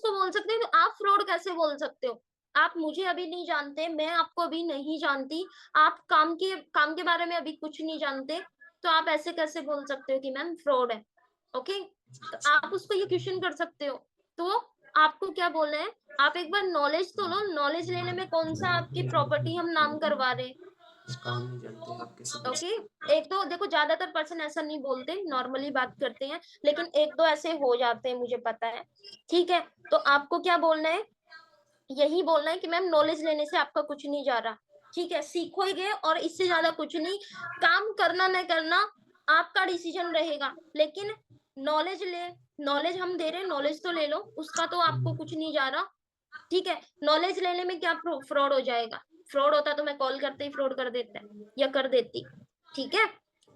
उसको बोल सकते हैं, तो आप फ्रॉड कैसे बोल सकते हो? आप मुझे अभी नहीं जानते, मैं आपको अभी नहीं जानती, आप काम के बारे में अभी कुछ नहीं जानते, तो आप ऐसे कैसे बोल सकते हो कि मैम फ्रॉड है? ओके, तो आप उसको ये क्वेश्चन कर सकते हो। तो आपको क्या बोलना है, आप एक बार नॉलेज तो लो, नॉलेज लेने में कौन सा आपकी प्रॉपर्टी हम नाम करवा रहे हैं। काम नहीं जानते आपके समझ। ओके, एक तो देखो ज्यादातर पर्सन ऐसा नहीं बोलते, नॉर्मली बात करते हैं, लेकिन एक दो ऐसे हो जाते हैं, मुझे पता है। ठीक है, तो आपको क्या बोलना है, यही बोलना है कि मैम नॉलेज लेने से आपका कुछ नहीं जा रहा। ठीक है, सीखो ही गए और इससे ज्यादा कुछ नहीं। काम करना न करना आपका डिसीजन रहेगा, लेकिन नॉलेज ले, नॉलेज हम दे रहे हैं, नॉलेज तो ले लो, उसका तो आपको कुछ नहीं जा रहा। ठीक है, नॉलेज लेने में क्या फ्रॉड हो जाएगा? फ्रॉड होता तो मैं कॉल करते ही फ्रॉड कर देता या कर देती। ठीक है,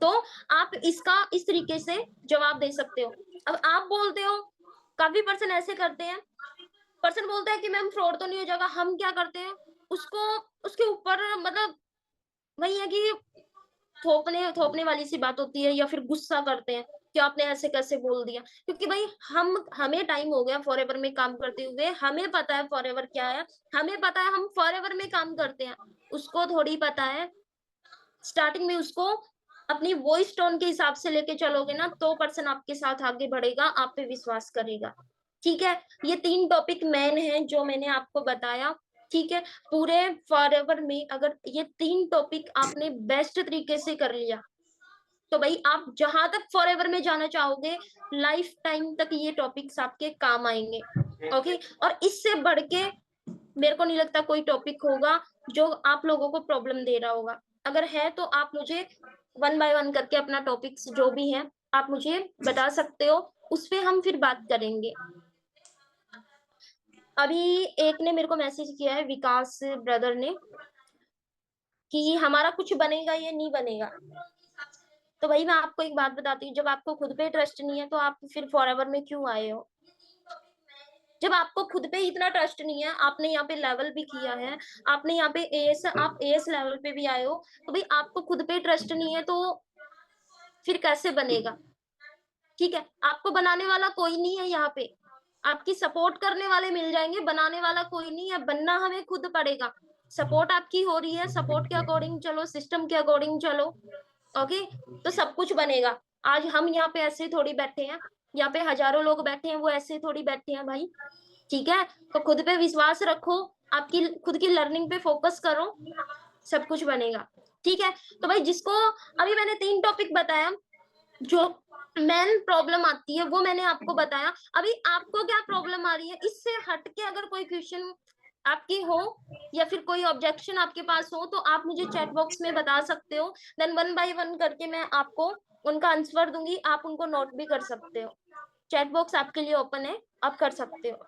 तो आप इसका इस तरीके से जवाब दे सकते हो। अब आप बोलते हो, काफी पर्सन ऐसे करते हैं, पर्सन बोलता है कि मैम फ्रॉड तो नहीं हो जाएगा, हम क्या करते हैं, उसको उसके ऊपर मतलब वही है कि थोपने थोपने वाली सी बात होती है, या फिर गुस्सा करते हैं कि आपने ऐसे कैसे बोल दिया, क्योंकि भाई हमें टाइम हो गया फॉरएवर में काम करते हुए, हमें पता है फॉरएवर क्या है, हमें पता है हम फॉरएवर में काम करते हैं, उसको थोड़ी पता है। स्टार्टिंग में उसको अपनी वॉइस टोन के हिसाब से लेके चलोगे ना, तो पर्सन आपके साथ आगे बढ़ेगा, आप पे विश्वास करेगा। ठीक है, ये 3 टॉपिक मेन हैं जो मैंने आपको बताया। ठीक है, पूरे फॉरएवर में अगर ये 3 टॉपिक आपने बेस्ट तरीके से कर लिया, तो भाई आप जहां तक फॉरएवर में जाना चाहोगे, लाइफ टाइम तक ये टॉपिक्स आपके काम आएंगे। ओके, और इससे बढ़ के मेरे को नहीं लगता कोई टॉपिक होगा जो आप लोगों को प्रॉब्लम दे रहा होगा। अगर है तो आप मुझे वन बाय वन करके अपना टॉपिक्स जो भी है आप मुझे बता सकते हो, उस पे हम फिर बात करेंगे। अभी एक ने मेरे को मैसेज किया है, विकास ब्रदर ने, कि हमारा कुछ बनेगा या नहीं बनेगा। तो भाई मैं आपको एक बात बताती हूँ, जब आपको खुद पे ट्रस्ट नहीं है तो आप फिर फॉरएवर में क्यों आए हो? जब आपको खुद पे इतना ट्रस्ट नहीं है, आपने यहाँ पे लेवल भी किया है, आपने यहाँ पे एएस, आप एएस लेवल पे भी आए हो, तो भाई आपको खुद पे ट्रस्ट नहीं है तो फिर कैसे बनेगा? ठीक है, आपको बनाने वाला कोई नहीं है यहाँ पे, आपकी सपोर्ट करने वाले मिल जाएंगे, बनाने वाला कोई नहीं है, बनना हमें खुद पड़ेगा। सपोर्ट आपकी हो रही है, सपोर्ट के अकॉर्डिंग चलो, सिस्टम के अकॉर्डिंग चलो। ओके, तो सब कुछ बनेगा। आज हम यहाँ पे ऐसे थोड़ी बैठे हैं, यहाँ पे हजारों लोग बैठे हैं, वो ऐसे थोड़ी बैठे हैं भाई। ठीक है, तो खुद पे विश्वास रखो, आपकी खुद की लर्निंग पे फोकस करो, सब कुछ बनेगा। ठीक है, तो भाई जिसको अभी मैंने 3 टॉपिक बताया, जो मेन प्रॉब्लम आती है वो मैंने आपको बताया। अभी आपको क्या प्रॉब्लम आ रही है, इससे हट के अगर कोई क्वेश्चन आपकी हो या फिर कोई ऑब्जेक्शन आपके पास हो, तो आप मुझे चैट बॉक्स में बता सकते हो, देन वन बाय वन करके मैं आपको उनका आंसर दूंगी, आप उनको नोट भी कर सकते हो। चैट बॉक्स आपके लिए ओपन है, आप कर सकते हो।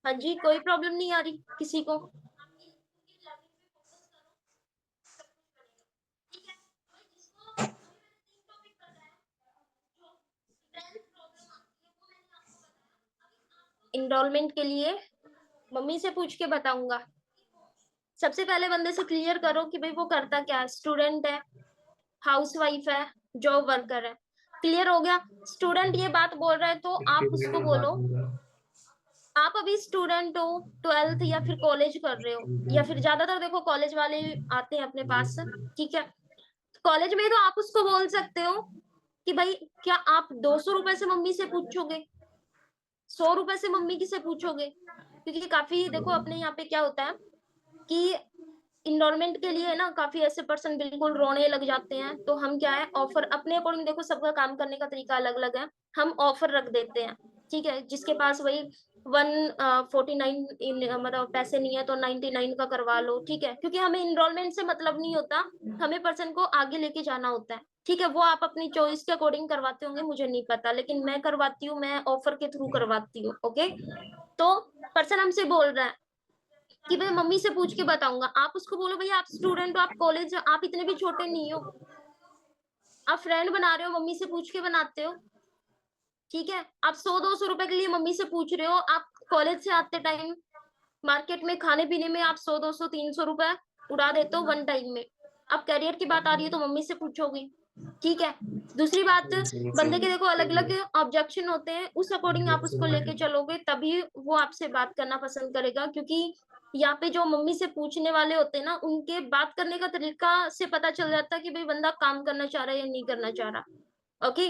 हाँ जी, कोई प्रॉब्लम नहीं आ रही किसी को। इनरोलमेंट के लिए मम्मी से पूछ के बताऊंगा। सबसे पहले बंदे से क्लियर करो कि भाई वो करता क्या है, स्टूडेंट है, हाउसवाइफ है, जॉब वर्कर है। क्लियर हो गया? स्टूडेंट ये बात बोल रहा है तो आप उसको बोलो, आप अभी स्टूडेंट हो, 12th या फिर कॉलेज कर रहे हो, या फिर ज्यादातर देखो कॉलेज वाले आते हैं अपने पास। ठीक है, कॉलेज में तो आप उसको बोल सकते हो कि भाई क्या आप 200 रुपए से मम्मी से पूछोगे, 100 रुपए से मम्मी की से पूछोगे? क्योंकि काफी देखो अपने यहाँ पे क्या होता है कि इन्वायरमेंट के लिए ना काफी ऐसे पर्सन बिल्कुल रोने लग जाते हैं, तो हम क्या है ऑफर अपने अकॉर्डिंग, देखो सबका काम करने का तरीका अलग अलग है, हम ऑफर रख देते हैं। ठीक है, जिसके पास वही 149 मतलब पैसे नहीं है तो 99 का करवा लो। ठीक है, क्योंकि हमें इनरोलमेंट से मतलब नहीं होता, हमें पर्सन को आगे लेके जाना होता है। ठीक है, वो आप अपनी चॉइस के अकॉर्डिंग करवाते होंगे, मुझे नहीं पता, लेकिन मैं करवाती हूँ, मैं ऑफर के थ्रू करवाती हूँ। ओके, तो पर्सन हमसे बोल रहा है कि भाई मम्मी से पूछ के बताऊंगा, आप उसको बोलो भैया आप स्टूडेंट हो, आप कॉलेज, आप इतने भी छोटे नहीं हो, आप फ्रेंड बना रहे हो, मम्मी से पूछ के बनाते हो। ठीक है, आप 100-200 रुपए के लिए मम्मी से पूछ रहे हो, आप कॉलेज से आते टाइम मार्केट में खाने पीने में आप 100 200 300 रुपए उड़ा देते हो वन टाइम में। अब करियर की बात आ रही है तो मम्मी से पूछोगे, ठीक है। दूसरी बात, सही बंदे के सही देखो अलग अलग ऑब्जेक्शन होते हैं, उस अकॉर्डिंग आप उसको लेके चलोगे तभी वो आपसे बात करना पसंद करेगा। क्योंकि यहाँ पे जो मम्मी से पूछने वाले होते हैं ना, उनके बात करने का तरीका से पता चल जाता है कि भाई बंदा काम करना चाह रहा है या नहीं करना चाह रहा। ओके,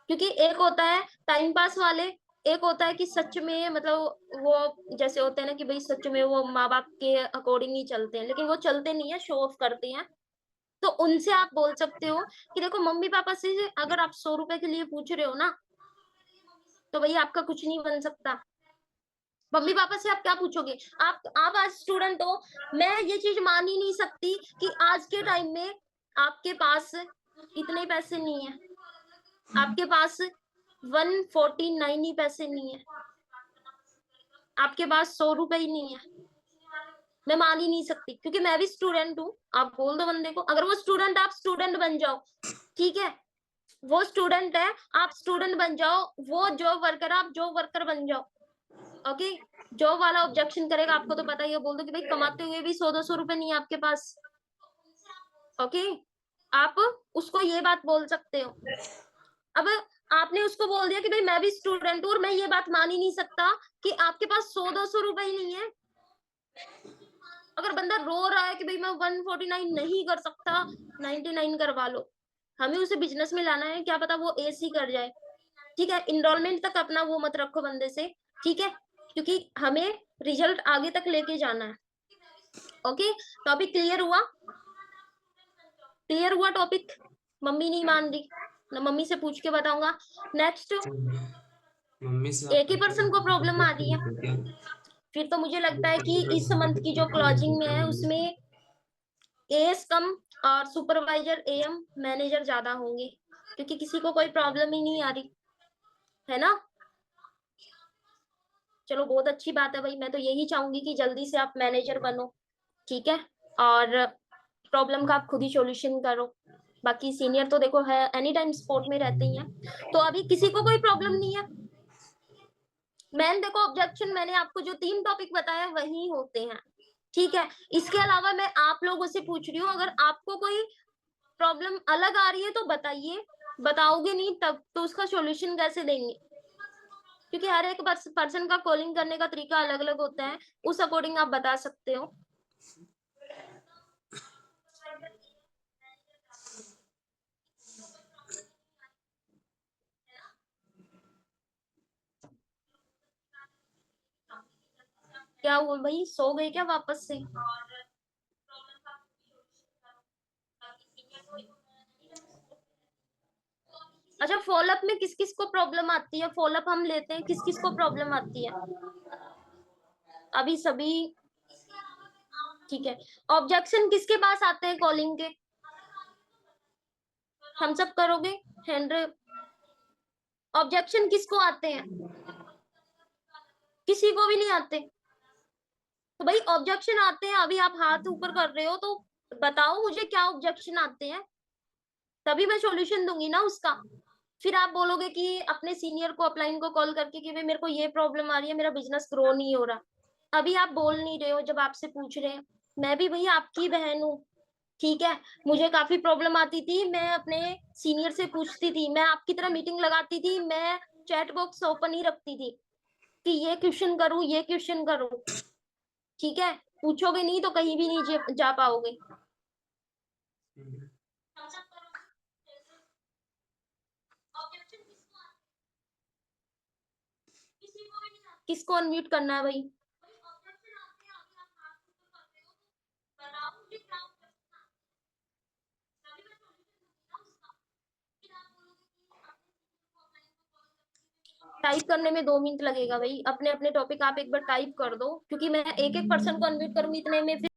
क्योंकि एक होता है टाइम पास वाले, एक होता है कि सच में मतलब वो जैसे होते हैं ना कि भाई सच में वो माँ बाप के अकॉर्डिंग ही चलते हैं, लेकिन वो चलते नहीं है, शो ऑफ करते हैं। तो उनसे आप बोल सकते हो कि देखो मम्मी पापा से अगर आप 100 रुपए के लिए पूछ रहे हो ना, तो भैया आपका कुछ नहीं बन सकता। मम्मी पापा से आप क्या पूछोगे? आप आज स्टूडेंट हो, मैं ये चीज मान ही नहीं सकती कि आज के टाइम में आपके पास इतने पैसे नहीं है, आपके पास 149 ही पैसे नहीं है, आपके पास 100 रुपए ही नहीं है। मैं मान ही नहीं सकती, क्योंकि मैं भी स्टूडेंट हूँ। आप बोल दो बंदे को, अगर वो स्टूडेंट, आप स्टूडेंट बन जाओ, ठीक है। वो स्टूडेंट है, आप स्टूडेंट बन जाओ, वो जॉब वर्कर, आप जॉब वर्कर बन जाओ। ओके, जॉब वाला ऑब्जेक्शन करेगा, आपको तो पता ही है, बोल दो कि भाई कमाते हुए भी 100 200 रुपए नहीं है आपके पास। ओके, आप उसको ये बात बोल सकते हो। अब आपने उसको बोल दिया कि भाई मैं भी स्टूडेंट हूँ और मैं ये बात मान ही नहीं सकता कि आपके पास 100 200 रुपए ही नहीं है। अगर बंदा रो रहा है कि भाई मैं 149 नहीं कर सकता, 99 करवा लो। हमें उसे बिजनेस में लाना है, क्या पता वो एसी कर जाए, ठीक है। इनरोलमेंट तक अपना वो मत रखो बंदे से, ठीक है, क्योंकि हमें रिजल्ट आगे तक लेके जाना है। ओके, तो अभी क्लियर हुआ, क्लियर हुआ टॉपिक। मम्मी नहीं मान रही ना, मम्मी से पूछ के बताऊंगा। नेक्स्ट, मम्मी से आप एक ही पर्सन को प्रॉब्लम आ रही है, क्या फिर तो मुझे लगता है कि इस मंथ की जो क्लोजिंग में है उसमें एएस कम और सुपरवाइजर एएम मैनेजर ज्यादा होंगे, क्योंकि किसी को कोई प्रॉब्लम ही नहीं आ रही है ना। चलो बहुत अच्छी बात है भाई, मैं तो यही चाहूंगी कि जल्दी से आप मैनेजर बनो, ठीक है, और प्रॉब्लम का आप खुद ही सॉल्यूशन करो। बाकी सीनियर तो देखो है, एनी टाइम सपोर्ट में रहते ही हैं। तो अभी किसी को कोई प्रॉब्लम नहीं है। मैन देखो, ऑब्जेक्शन मैंने आपको जो 3 टॉपिक बताया वही होते हैं, ठीक है। इसके अलावा मैं आप लोगों से पूछ रही हूँ, अगर आपको कोई प्रॉब्लम अलग आ रही है तो बताइए। बताओगे नहीं तब तो उसका सॉल्यूशन कैसे देंगे? क्योंकि हर एक पर्सन का कॉलिंग करने का तरीका अलग अलग होता है, उस अकॉर्डिंग आप बता सकते हो। क्या हुआ भाई, सो गए क्या वापस से? अच्छा, फॉलोअप में किस किस को प्रॉब्लम आती है? फॉलोअप हम लेते हैं, किस किस को प्रॉब्लम आती है? अभी सभी, ठीक है। ऑब्जेक्शन किसके पास आते हैं कॉलिंग के? हम सब करोगे हैंड? ऑब्जेक्शन किसको आते हैं? किसी को भी नहीं आते। तो भाई ऑब्जेक्शन आते हैं, अभी आप हाथ ऊपर कर रहे हो तो बताओ मुझे क्या ऑब्जेक्शन आते हैं, तभी मैं सॉल्यूशन दूंगी ना उसका। फिर आप बोलोगे कि अपने सीनियर को, अपलाइन को कॉल करके कि भाई मेरे को ये प्रॉब्लम आ रही है, मेरा बिजनेस ग्रो नहीं हो रहा। अभी आप बोल नहीं रहे हो जब आपसे पूछ रहे हैं। मैं भी भैया आपकी बहन हूँ, ठीक है। मुझे काफी प्रॉब्लम आती थी, मैं अपने सीनियर से पूछती थी, मैं आपकी तरह मीटिंग लगाती थी, मैं चैट बॉक्स ओपन ही रखती थी कि ये क्वेश्चन करूँ, ये क्वेश्चन करूँ, ठीक है। पूछोगे नहीं तो कहीं भी नहीं जा पाओगे। किसको अनम्यूट करना है भाई? टाइप करने में 2 मिनट लगेगा भाई, अपने अपने टॉपिक आप एक बार टाइप कर दो, क्योंकि मैं एक एक पर्सन को अनम्यूट करूंगी इतने में फिर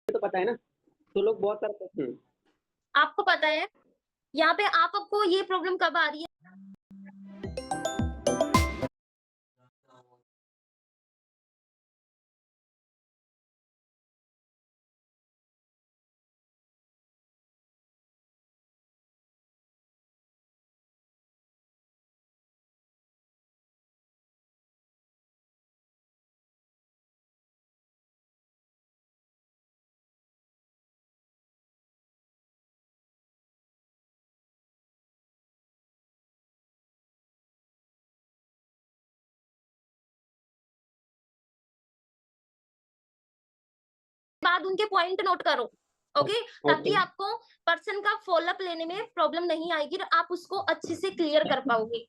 तो पता है ना, तो लोग बहुत सारा आपको पता है यहाँ पे आपको ये प्रॉब्लम कब आ रही है? बाद उनके पॉइंट नोट करो, ओके, ताकि ओके आपको पर्सन का फॉलोअप लेने में प्रॉब्लम नहीं आएगी और आप उसको अच्छे से क्लियर कर पाओगे।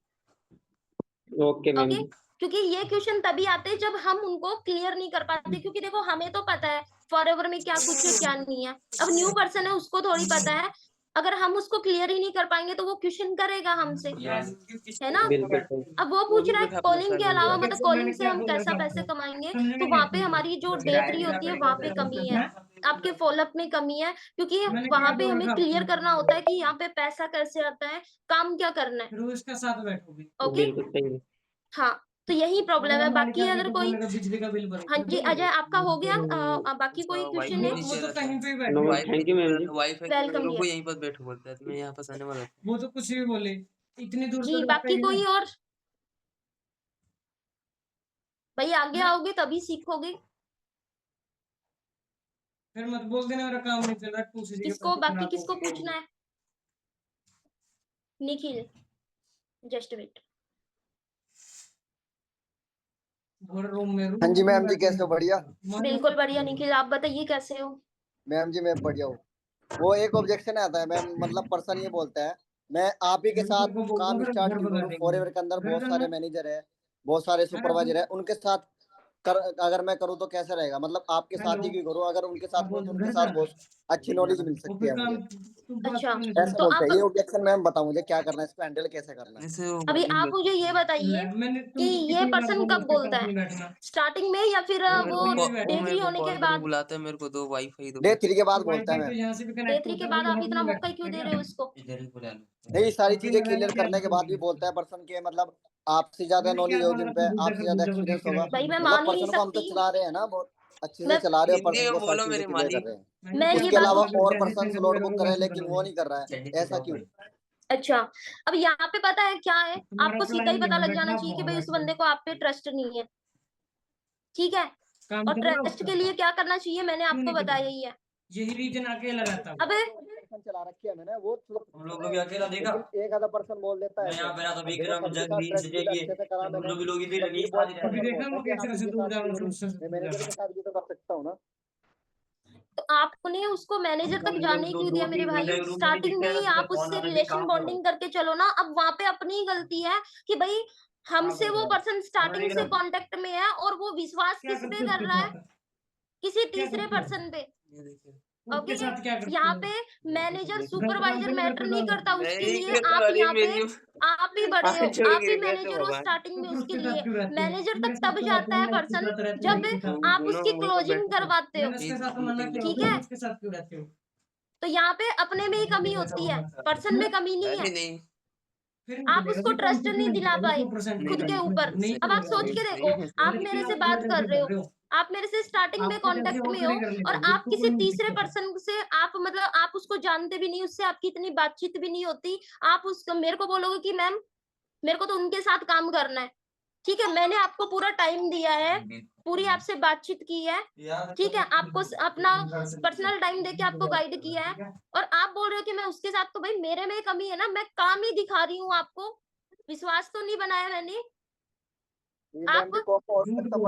ओके मैम ओके, क्योंकि ये क्वेश्चन तभी आते हैं जब हम उनको क्लियर नहीं कर पाते, क्योंकि देखो हमें तो पता है फॉरएवर में क्या कुछ है क्या नहीं है, अब न्यू पर्सन है उसको थोड़ी पता है, अगर हम उसको क्लियर ही नहीं कर पाएंगे तो वो क्वेश्चन करेगा हमसे, है ना? बिल्कुल सही। अब वो पूछ रहा है कॉलिंग के अलावा, मतलब कॉलिंग से हम कैसा पैसे कमाएंगे, तो वहां पे हमारी जो डेट होती है वहां पे कमी है, आपके फॉलोअप में कमी है, क्योंकि वहां पे हमें क्लियर करना होता है कि यहाँ पे पैसा कैसे आता है, काम क्या करना है, रोज का साथ बैठोगे ओके। बिल्कुल सही है। हाँ, तो यही प्रॉब्लम है, बाकी अगर कोई, बिजली का बिल हाँ जी अजय आपका हो गया, बाकी कोई क्वेश्चन है? वो तो कहीं पे भी नो बैठो, thank you ma'am ji. Wifi welcome को डियर। यहीं पर बैठो बोलता है, तो मैं यहाँ पास आने वाला था। वो तो कुछ भी बोले, इतनी दूर जी तो बाकी कोई और? भाई आगे आओगे तभी सीखोगे। फिर मत बोल देना मेरा काम नहीं चल रहा, दूसरी जगह किसको, पैसे बाकी खराब हो किसको गए। पूछना है? Nikhil, just wait. और रूम में हाँ जी मैम जी, कैसे हो? बढ़िया बिल्कुल बढ़िया निखिल, आप बताइए कैसे हो? मैम जी, मैं बढ़िया हूँ। वो एक ऑब्जेक्शन आता है मैम, मतलब पर्सन ये बोलता है मैं आप ही के साथ काम स्टार्ट क्यों करूँ? फॉरएवर के अंदर बहुत सारे मैनेजर है, बहुत सारे सुपरवाइजर है, उनके साथ अगर मैं करूँ तो कैसा रहेगा? मतलब आपके साथ ही क्यों करूँ? अगर उनके साथ करूँ तो उनके साथ बहुत अच्छी नॉलेज मिल सकती है मुझे। अच्छा, ऐसा तो बोलते आप हैं। ये ऑब्जेक्शन मैम बताओ मुझे क्या करना है, इसको हैंडल कैसे करना है? ऐसे वो अभी बोलने आप लग- मुझे ये बताइए कि ये पर्सन कब बोलता है, स्टार्टिंग में या फिर वो वो डे मेरे 3 को होने के कॉल करके बाद? बुलाता है, मेरे को दो वाईफाई दो। डे 3 के बाद बोलता है मैम। डे 3 के बाद आप इतना मौका क्यों दे रहे हो इसको? नहीं, सारी चीजें क्लियर करने के बाद भी बोलता है पर्सन के, मतलब आपसे ज्यादा नॉलेज हो जिन पे, आपसे ज्यादा एक्सपीरियंस होगा। भाई मैं मतलब मान ही नहीं पर्सन को हम तो सकती, चला रहे हैं ना, बहुत अच्छे से मैं चला रहे हो, हिंदी पर्सन में को सारी बोलो चीजें मेरे क्लियर कर मालिक। रहे हैं। मैं ये उसके बात अलावा नहीं, और पर्सन स्लॉट बुक करे लेकिन वो नहीं कर रहा है, ऐसा क्यों? अच्छा, अब यहाँ पे पता है क्या है, आपको सीधा ही पता लग जाना चाहिए कि भाई उस बंदे को आप पे ट्रस्ट नहीं है, ठीक है? काम और करो ना ट्रस्ट उसका। के लिए क्या करना चाहिए मैंने क्यों आपको नहीं करेगा? बताया ही है। यही रीजन आके लगाता हूँ। अब पर्सन चला रखी है मैंने, वो हम लोग को भी अकेला देखा। लेकिन एक आधा पर्सन बोल देता है मैं यहाँ ऐसे। पे रहा तो अब देखो विक्रम सबके साथ जगदीश ट्रस्ट भी ये अच्छे से करा हम मैंने, लोग इधर पर रही फिर साथ ही पर्सन अभी रहते देखा बोलता है मैं कि कैसे आप से इनके दूर साथ जा रहा क्यों हूँ, करूँ? उससे मैं दूर जा मैनेजर रहा के साथ भी तो कर सकता हूँ ना। तो आपने उसको मैनेजर तक जाने क्यों दिया मेरे भाई? स्टार्टिंग में ही आप उससे रिलेशन बॉन्डिंग करके चलो ना, अब वहां पे अपनी ही गलती है कि भाई हमसे वो पर्सन स्टार्टिंग से कांटेक्ट में है और वो विश्वास क्या किस पे करते हो कर उसके रहा है? साथ? किसी क्या तीसरे करते हो? पर्सन पे, ये देखिए, ओके। उसके साथ क्या करते यहाँ हो? पे मैनेजर गलत काम सुपरवाइजर तो नहीं मैटर करते नहीं ज्यादा। करता, मैं उसके नहीं लिए करता, आप अरे यहाँ पे मेरी आप ही बड़े हाथ हो, छोड़ आप ही के कहते मैनेजर हो भगवान। स्टार्टिंग में तो फिर उसके उसके साथ लिए। क्यों रहते हो? मैनेजर मेरे तक साथ तब क्यों रहते जाता हो? है मैं इसके पर्सन साथ रहती हूँ, जब इसके साथ। आप दोनों उसकी वहीं पर क्लोजिंग बैठे थे। करवाते हो, मैंने उसके साथ मना मीटिंग किया देख ठीक होगा, है? तुम इसके साथ क्यों रहते हो? तो यहाँ पे अपने में ही कमी होती है, पर्सन में कमी नहीं अरे है। नहीं फिर नहीं आप चलेगा, उसको फिर ट्रस्ट नहीं दिला पाए 2% नहीं खुद के नहीं ऊपर। नहीं अब आप चलेगा। सोच सही के सही देखो, है, आप सही लेकिन मेरे है। से आप बात गलत कर क्यों रहे कर हो, रहे हो? आप मेरे से स्टार्टिंग में आपको जैसे कांटेक्ट वो में हो खड़े करने और चाहिए, आप इसको किसी कोई नहीं तीसरे दिक्कत। पर्सन से, आप मतलब आप उसको जानते भी नहीं, उससे आपकी इतनी बातचीत भी नहीं होती, आप उसको मेरे को बोलोगे कि मैम मेरे को तो उनके साथ काम करना है, ठीक है? मैंने आपको पूरा टाइम दिया है, पूरी आपसे बातचीत की है, ठीक है? आपको अपना पर्सनल टाइम देके आपको गाइड किया है, और आप बोल रहे हो कि मैं उसके साथ, तो भाई मेरे में कमी है ना, मैं काम ही दिखा रही हूँ आपको, विश्वास तो नहीं बनाया मैंने। ये मैम आप जी कौन सा हो झूठ सकता बोल रहे हो।